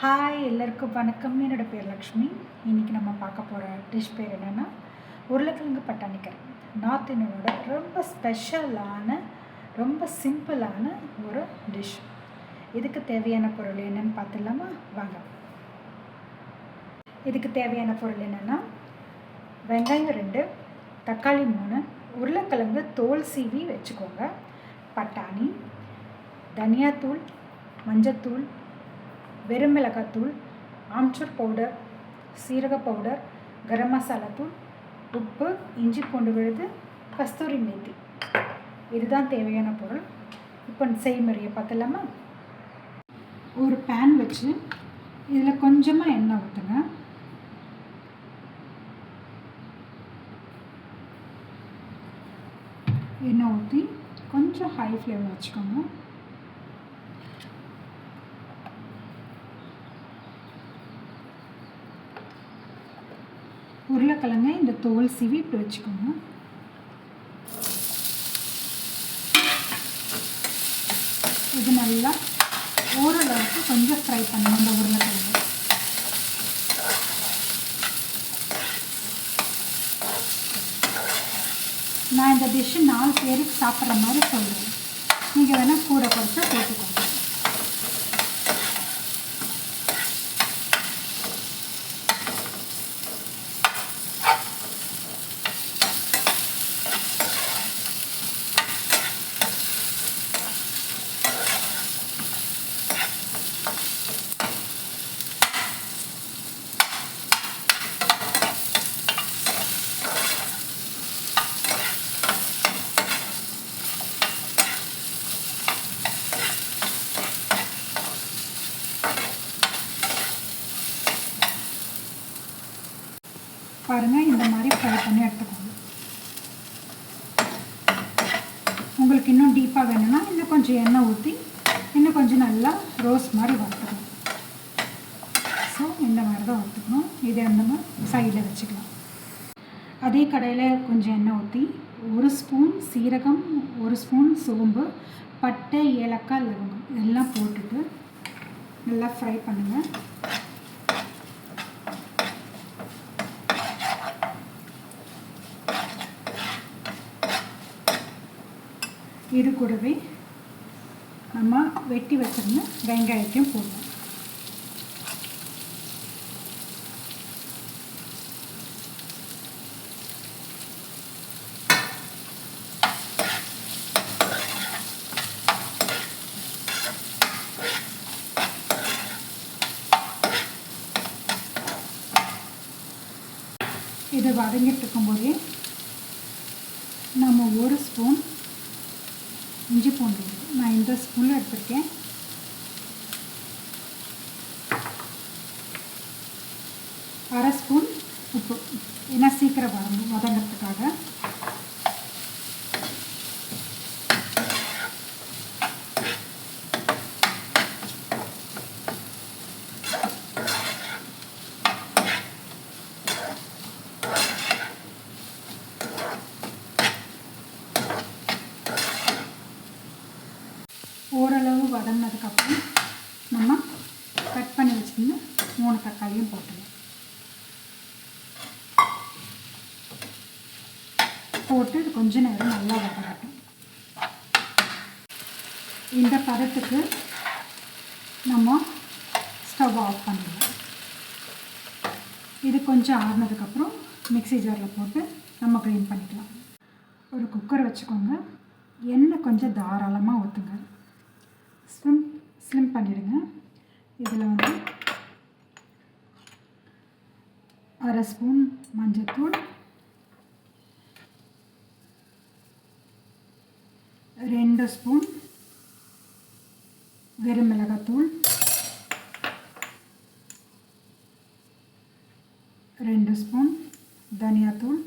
Hi எல்லாருக்கும் வணக்கம். என்னோட பேர் லக்ஷ்மி. இன்றைக்கி நம்ம பார்க்க போகிற டிஷ் பேர் என்னென்னா உருளைக்கிழங்கு பட்டாணி கறி. நார்த் இந்தியனோட ரொம்ப ஸ்பெஷலான ரொம்ப சிம்பிளான ஒரு டிஷ். இதுக்கு தேவையான பொருள் என்னென்னு பார்த்துடலாமா? வாங்க. இதுக்கு தேவையான பொருள் என்னென்னா வெங்காயம் 2, தக்காளி 3, உருளைக்கிழங்கு தோல் சீவி வச்சுக்கோங்க, பட்டாணி, தனியாத்தூள், மஞ்சத்தூள், வெறும் மிளகாத்தூள், ஆம்ச்சூர் பவுடர், சீரக பவுடர், கரம் மசாலா தூள், உப்பு, இஞ்சி பூண்டு விழுது, கஸ்தூரி மேத்தி. இதுதான் தேவையான பொருள். இப்போ செய்முறையை பார்த்துலாமா? ஒரு பேன் வச்சு இதில் கொஞ்சமாக எண்ணெய் ஊற்றுங்க. எண்ணெய் ஊற்றி கொஞ்சம் ஹை ஃப்ளேமில் வச்சுக்கோங்க. உருளைக்கிழங்கை இந்த தோல் சீவி இப்படி வச்சுக்கோங்க. இது நல்லா ஓரளவுக்கு கொஞ்சம் ஃப்ரை பண்ணணும் இந்த உருளைக்கிழங்கு. நான் இந்த டிஷ்ஷு 4 பேருக்கு சாப்பிட்ற மாதிரி சொல்கிறேன். நீங்கள் வேணால் கூட குறைச்சா போட்டுக்கோங்க. பாருங்கள், இந்த மாதிரி ஃப்ரை பண்ணி எடுத்துக்கோங்க. உங்களுக்கு இன்னும் டீப்பாக வேணும்னா இன்னும் கொஞ்சம் எண்ணெய் ஊற்றி இன்னும் கொஞ்சம் நல்லா ரோஸ்ட் மாதிரி வறுத்துக்கணும். ஸோ இந்த மாதிரி தான் வறுத்துக்கணும். இதை நம்ம சைடில் வச்சுக்கலாம். அதே கடையில் கொஞ்சம் எண்ணெய் ஊற்றி 1 ஸ்பூன் சீரகம், 1 ஸ்பூன் சோம்பு, பட்டை, ஏலக்காய், லவங்கம் இதெல்லாம் போட்டுட்டு நல்லா ஃப்ரை பண்ணுங்கள். இது கூடவே நம்ம வெட்டி வச்சிருந்த வெங்காயத்தையும் போடணும். இதை வதங்கிட்டு இருக்கும்போதே நம்ம 1 ஸ்பூன் இஞ்சி பூண்டு, நான் இந்த ஸ்பூனில் எடுத்துருக்கேன். அரை ஸ்பூன் உப்பு, ஏன்னா சீக்கிரம் வதங்கிறதுக்காக. ஓரளவு வதங்கினதுக்கப்புறம் நம்ம கட் பண்ணி வச்சுருந்து 3 தக்காளியும் போட்டுருவோம். போட்டு கொஞ்ச நேரம் நல்லா வதங்கட்டும். இந்த பதத்துக்கு நம்ம ஸ்டவ் ஆஃப் பண்ணிடுவோம். இது கொஞ்சம் ஆறுனதுக்கப்புறம் மிக்ஸி ஜாரில் போட்டு நம்ம கிரைண்ட் பண்ணிக்கலாம். ஒரு குக்கர் வச்சுக்கோங்க. எண்ணெய் கொஞ்சம் தாராளமாக ஊற்றுங்க. ஸ்லிம் பண்ணிடுங்க. இதில் வந்து அரை ஸ்பூன் மஞ்சத்தூள், 2 ஸ்பூன் வெறும் மிளகாத்தூள், 2 ஸ்பூன் தனியாத்தூள்,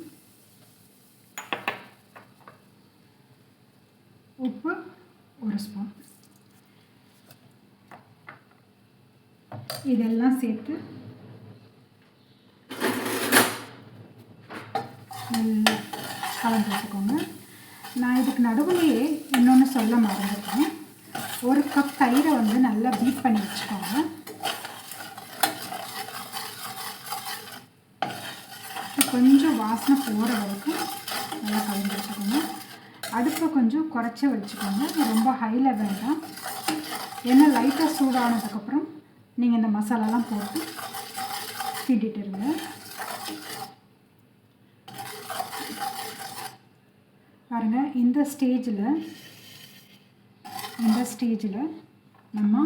உப்பு 1 ஸ்பூன். இதெல்லாம் சேர்த்து நல்லா கலந்து வச்சுக்கோங்க. நான் இதுக்கு நடுவுலையே இன்னொன்று சொல்ல மறந்துட்டேன். 1 கப் தயிரை வந்து நல்லா பீட் பண்ணி வச்சுக்கோங்க. கொஞ்சம் வாசனை போகிற வரைக்கும் நல்லா கலந்து வச்சுக்கோங்க. அடுப்பை கொஞ்சம் குறைச்சி வச்சுக்கோங்க, ரொம்ப ஹையில் வேண்டாம். எண்ணெய் லைட்டாக சூடானதுக்கப்புறம் நீங்கள் இந்த மசாலாலாம் போட்டு கிண்டிட்டு இருங்க. பாருங்கள், இந்த ஸ்டேஜில் நம்ம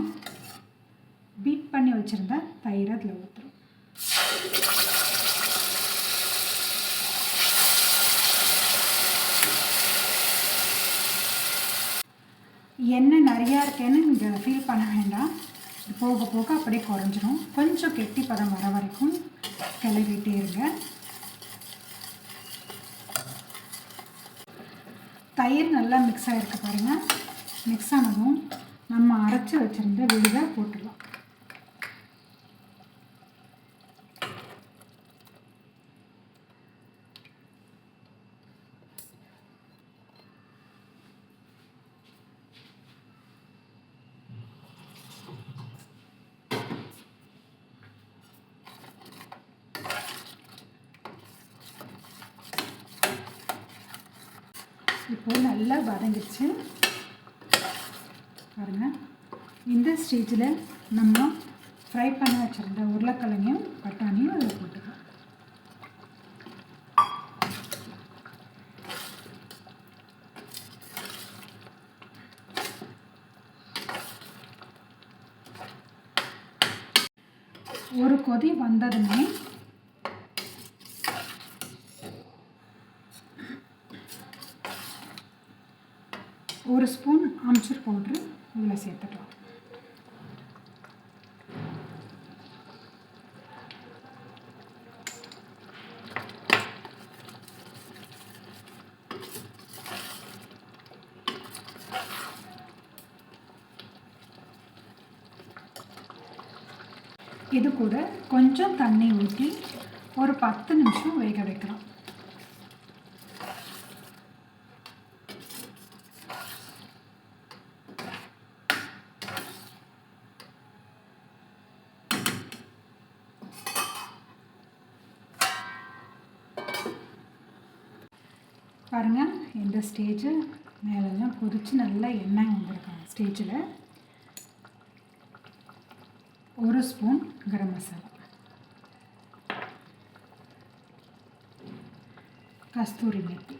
பீட் பண்ணி வச்சுருந்த தயிரை அதில் ஊற்றுறோம். எண்ணெய் நிறையா இருக்கேன்னு நீங்கள் ஃபீல் பண்ண வேண்டாம். போக போக அப்படியே குறைஞ்சிரும். கொஞ்சம் கெட்டி பதம் வர வரைக்கும் கிளறிட்டே இருங்க. தயிர் நல்லா மிக்ஸ் ஆகிருக்கு பாருங்கள். மிக்ஸ் ஆனதும் நம்ம அரைச்சி வச்சுருந்த விழுதை போட்டுடலாம். இப்போது நல்லா வதங்கிடுச்சு பாருங்கள். இந்த ஸ்டேஜில் நம்ம ஃப்ரை பண்ண வச்சுருந்த உருளைக்கிழங்கையும் பட்டாணியும் அதில் போட்டுக்கலாம். ஒரு கொதி வந்ததுமே ஒரு ஸ்பூன் அம்ச்சூர் பவுட்ரு இதில் சேர்த்துக்கலாம். இது கூட கொஞ்சம் தண்ணி ஊற்றி ஒரு 10 நிமிஷம் வேக வைக்கலாம். பாருங்கள், இந்த ஸ்டேஜு மேலெல்லாம் கொதித்து நல்லா எண்ணெய் வந்திருக்காங்க. ஸ்டேஜில் ஒரு ஸ்பூன் கரம் மசாலா, கஸ்தூரி மேத்தி,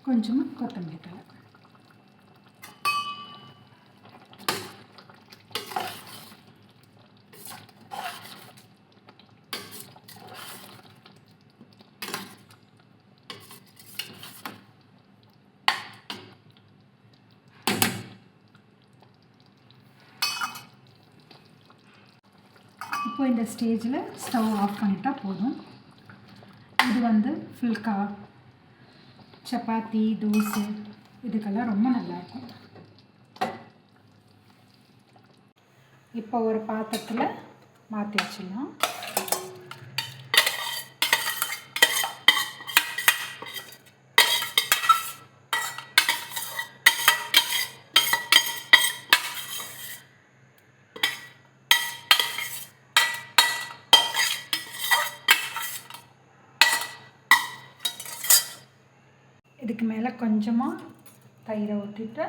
கொஞ்சமாக கொத்தமல்லி தழை, இப்போ இந்த ஸ்டேஜில் ஸ்டவ் ஆஃப் பண்ணிட்டா போதும். இது ஃபுல்கா, சப்பாத்தி, தோசை இதுக்கெல்லாம் ரொம்ப நல்லாயிருக்கும். இப்போ ஒரு பாத்திரத்தில் மாற்றி வச்சிடலாம். இதுக்கு மேலே கொஞ்சமாக தயிரை ஊற்றிட்டு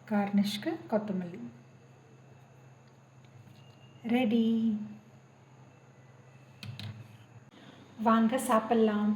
கார்னிஷ்க்கு கொத்தமல்லி ரெடி. வாங்க சாப்பிட்லாம்.